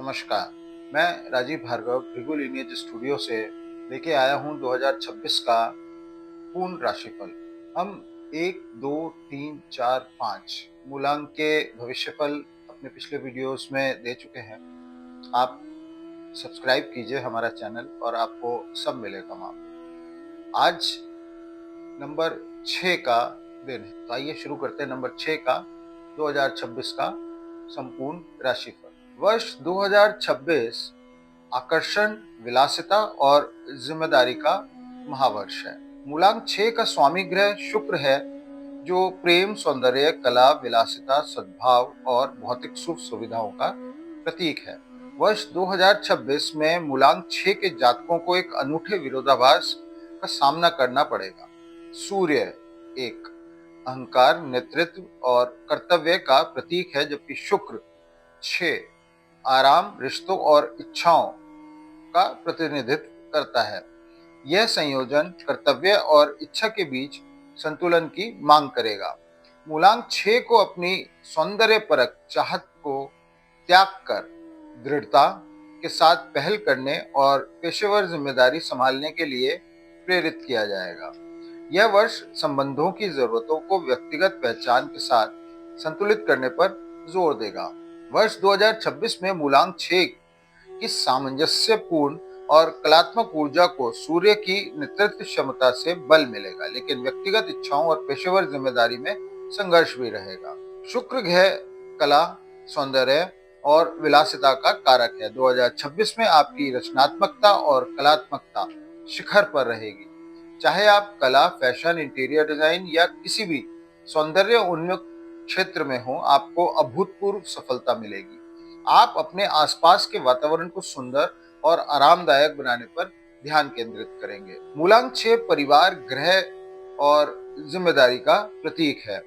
नमस्कार। मैं Rajiv Bhargava Bhrigu lineage studio से लेके आया हूँ 2026 का पूर्ण राशिफल। हम 1, 2, 3, 4, 5 मूलांक के भविष्यफल अपने पिछले वीडियोस में दे चुके हैं। आप सब्सक्राइब कीजिए हमारा चैनल और आपको सब मिलेगा वहाँ पे। आज नंबर 6 का दिन है, तो आइए शुरू करते हैं नंबर 6 का 2026 का संपूर्ण राशिफल। वर्ष 2026 आकर्षण, विलासिता और जिम्मेदारी का महावर्ष है। मूलांक 6 का स्वामी ग्रह शुक्र है, जो प्रेम, सौंदर्य, कला, विलासिता, सद्भाव और भौतिक सुख सुविधाओं का प्रतीक है। वर्ष 2026 में मूलांक 6 के जातकों को एक अनूठे विरोधाभास का सामना करना पड़ेगा। सूर्य एक अहंकार, नेतृत्व और कर्तव्य का प्रतीक है, जबकि शुक्र 6 आराम, रिश्तों और इच्छाओं का प्रतिनिधित्व करता है। यह संयोजन कर्तव्य और इच्छा के बीच संतुलन की मांग करेगा। मूलांक 6 को अपनी सौंदर्यपरक चाहत को त्याग कर दृढ़ता के साथ पहल करने और पेशेवर जिम्मेदारी संभालने के लिए प्रेरित किया जाएगा। यह वर्ष संबंधों की जरूरतों को व्यक्तिगत पहचान के साथ संतुलित करने पर जोर देगा। वर्ष 2026 में मूलांक 6 की सामंजस्यपूर्ण और कलात्मक ऊर्जा को सूर्य की नेतृत्व क्षमता से बल मिलेगा, लेकिन व्यक्तिगत इच्छाओं और पेशेवर जिम्मेदारी में संघर्ष भी रहेगा। शुक्र ग्रह कला, सौंदर्य और विलासिता का कारक है। 2026 में आपकी रचनात्मकता और कलात्मकता शिखर पर रहेगी। चाहे आप कला, फैशन, इंटीरियर डिजाइन या किसी भी सौंदर्य उन्मुख क्षेत्र में हो, आपको अभूतपूर्व सफलता मिलेगी। आप अपने आसपास के वातावरण को सुंदर और आरामदायक बनाने पर ध्यान केंद्रित करेंगे। मूलांक 6 परिवार, गृह और जिम्मेदारी का प्रतीक है।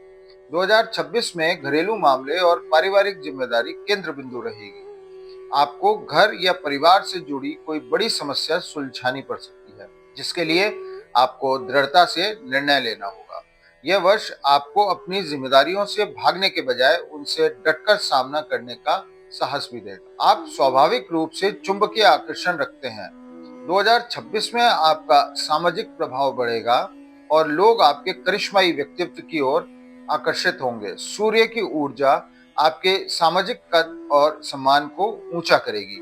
2026 में घरेलू मामले और पारिवारिक जिम्मेदारी केंद्र बिंदु रहेगी। आपको घर या परिवार से जुड़ी कोई बड़ी समस्या सुलझानी पड़ सकती है, जिसके लिए आपको दृढ़ता से निर्णय लेना होगा। यह वर्ष आपको अपनी जिम्मेदारियों से भागने के बजाय उनसे डटकर सामना करने का साहस भी देगा। आप स्वाभाविक रूप से चुंबकीय आकर्षण रखते हैं। 2026 में आपका सामाजिक प्रभाव बढ़ेगा और लोग आपके करिश्माई व्यक्तित्व की ओर आकर्षित होंगे। सूर्य की ऊर्जा आपके सामाजिक कद और सम्मान को ऊंचा करेगी।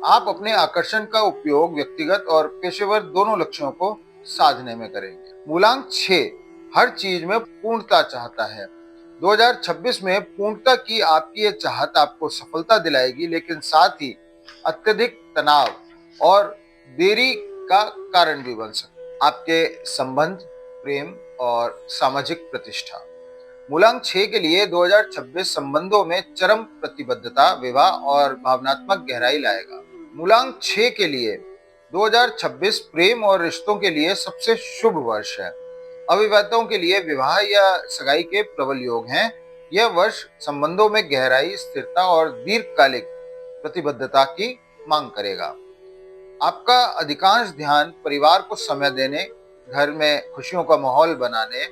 आप अपने आकर्षण का उपयोग व्यक्तिगत और पेशेवर दोनों लक्ष्यों को साधने में करेंगे। मूलांक 6 हर चीज में पूर्णता चाहता है। 2026 में पूर्णता की आपकी ये चाहत आपको सफलता दिलाएगी, लेकिन साथ ही अत्यधिक तनाव और देरी का कारण भी बन सकता है। आपके संबंध, प्रेम और सामाजिक प्रतिष्ठा। मूलांक 6 के लिए 2026 संबंधों में चरम प्रतिबद्धता, विवाह और भावनात्मक गहराई लाएगा। मूलांक 6 के लिए 2026 प्रेम और रिश्तों के लिए सबसे शुभ वर्ष है। अविवाहितों के लिए विवाह या सगाई के प्रबल योग हैं। यह वर्ष संबंधों में गहराई, स्थिरता और दीर्घकालिक प्रतिबद्धता की मांग करेगा। आपका अधिकांश ध्यान परिवार को समय देने, घर में खुशियों का माहौल बनाने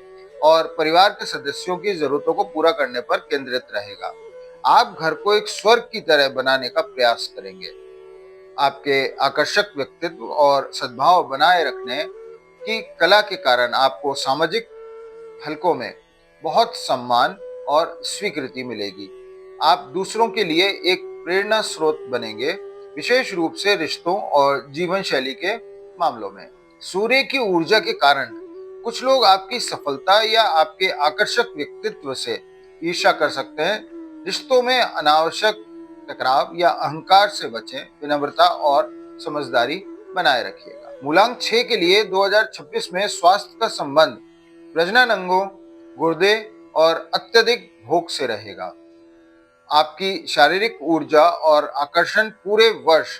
और परिवार के सदस्यों की जरूरतों को पूरा करने पर केंद्रित रहेगा। आप घर को एक स्वर्ग की तरह बनाने का प्रयास करेंगे। आपके आकर्षक व्यक्तित्व और सद्भाव बनाए रखने की कला के कारण आपको सामाजिक हलकों में बहुत सम्मान और स्वीकृति मिलेगी। आप दूसरों के लिए एक प्रेरणा स्रोत बनेंगे, विशेष रूप से रिश्तों और जीवन शैली के मामलों में। सूर्य की ऊर्जा के कारण कुछ लोग आपकी सफलता या आपके आकर्षक व्यक्तित्व से ईर्ष्या कर सकते हैं। रिश्तों में अनावश्यक टकराव या अहंकार से बचें। विनम्रता और समझदारी बनाए रखिएगा। मूलांक 6 के लिए 2026 में स्वास्थ्य का संबंध प्रजनन अंगों, गुर्दे और अत्यधिक भूख से रहेगा। आपकी शारीरिक ऊर्जा और आकर्षण पूरे वर्ष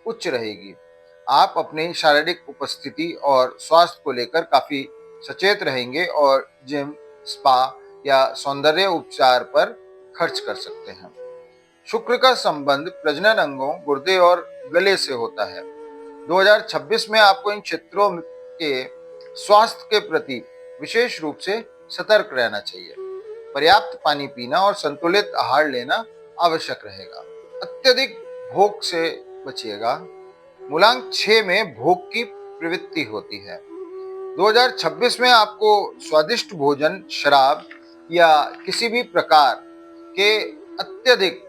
उच्च रहेगी। आप अपनी शारीरिक उपस्थिति और स्वास्थ्य को लेकर काफी सचेत रहेंगे और जिम, स्पा या सौंदर्य उपचार पर खर्च कर सकते हैं। शुक्र का संबंध प्रजनन अंगों, गुर्दे और गले से होता है। 2026 में आपको इन क्षेत्रों के स्वास्थ्य के प्रति विशेष रूप से सतर्क रहना चाहिए। पर्याप्त पानी पीना और संतुलित आहार लेना आवश्यक रहेगा। अत्यधिक भोग से बचिएगा। मूलांक 6 में भोग की प्रवृत्ति होती है। 2026 में आपको स्वादिष्ट भोजन, शराब या किसी भी प्रकार के अत्यधिक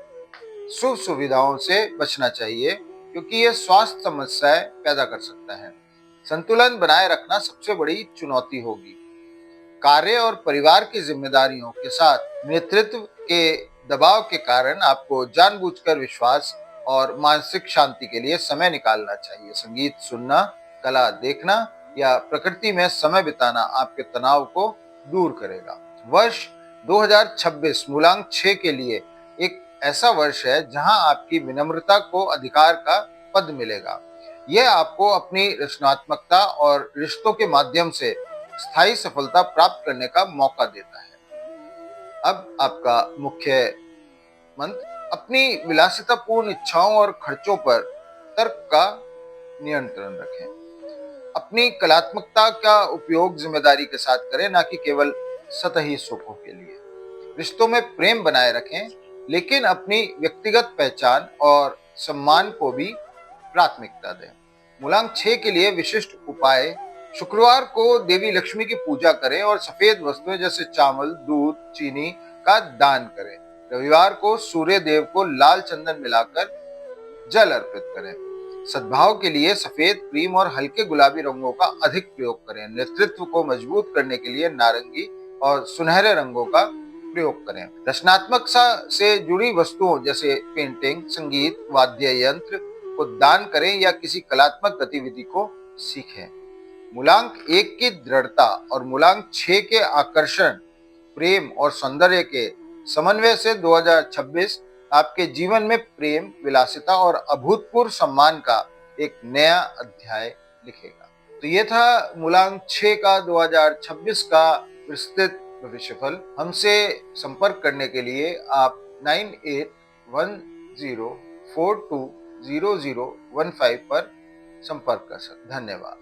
सुख सुविधाओं से बचना चाहिए, क्योंकि ये स्वास्थ्य समस्याएं पैदा कर सकता है। संतुलन बनाए रखना सबसे बड़ी चुनौती होगी। कार्य और परिवार की जिम्मेदारियों के साथ नेतृत्व के दबाव के कारण आपको जानबूझकर विश्वास और मानसिक शांति के लिए समय निकालना चाहिए। संगीत सुनना, कला देखना या प्रकृति में समय बिताना आपके तनाव को दूर करेगा। वर्ष 2026 मूलांक 6 के लिए एक ऐसा वर्ष है जहां आपकी विनम्रता को अधिकार का पद मिलेगा। यह आपको अपनी रचनात्मकता और रिश्तों के माध्यम से स्थायी सफलता प्राप्त करने का मौका देता है। अब आपका मुख्य मंत्र: अपनी विलासितापूर्ण इच्छाओं और खर्चों पर तर्क का नियंत्रण रखें। अपनी कलात्मकता का उपयोग जिम्मेदारी के साथ करें, ना कि केवल सतही सुखों के लिए। रिश्तों में प्रेम बनाए रखें, लेकिन अपनी व्यक्तिगत पहचान और सम्मान को भी प्राथमिकता दें। मूलांक 6 के लिए विशिष्ट उपाय: शुक्रवार को देवी लक्ष्मी की पूजा करें और सफेद वस्तुएं जैसे चावल, दूध, चीनी का दान करें। रविवार को सूर्य देव को लाल चंदन मिलाकर जल अर्पित करें। सद्भाव के लिए सफेद, क्रीम और हल्के गुलाबी रंगों का अधिक प्रयोग करें। नेतृत्व को मजबूत करने के लिए नारंगी और सुनहरे रंगों का प्रयोग करें। रचनात्मकता से जुड़ी वस्तुओं जैसे पेंटिंग, संगीत, वाद्य यंत्र को दान करें या किसी कलात्मक गतिविधि को सीखें। मूलांक 1 की दृढ़ता और मूलांक 6 के आकर्षण, प्रेम और सौंदर्य के समन्वय से 2026 आपके जीवन में प्रेम, विलासिता और अभूतपूर्व सम्मान का एक नया अध्याय लिखेगा। तो ये था मूलांक 6 का 2026 का विस्तृत भविष्यफल। हमसे संपर्क करने के लिए आप 9810420015 पर संपर्क कर सकते। धन्यवाद।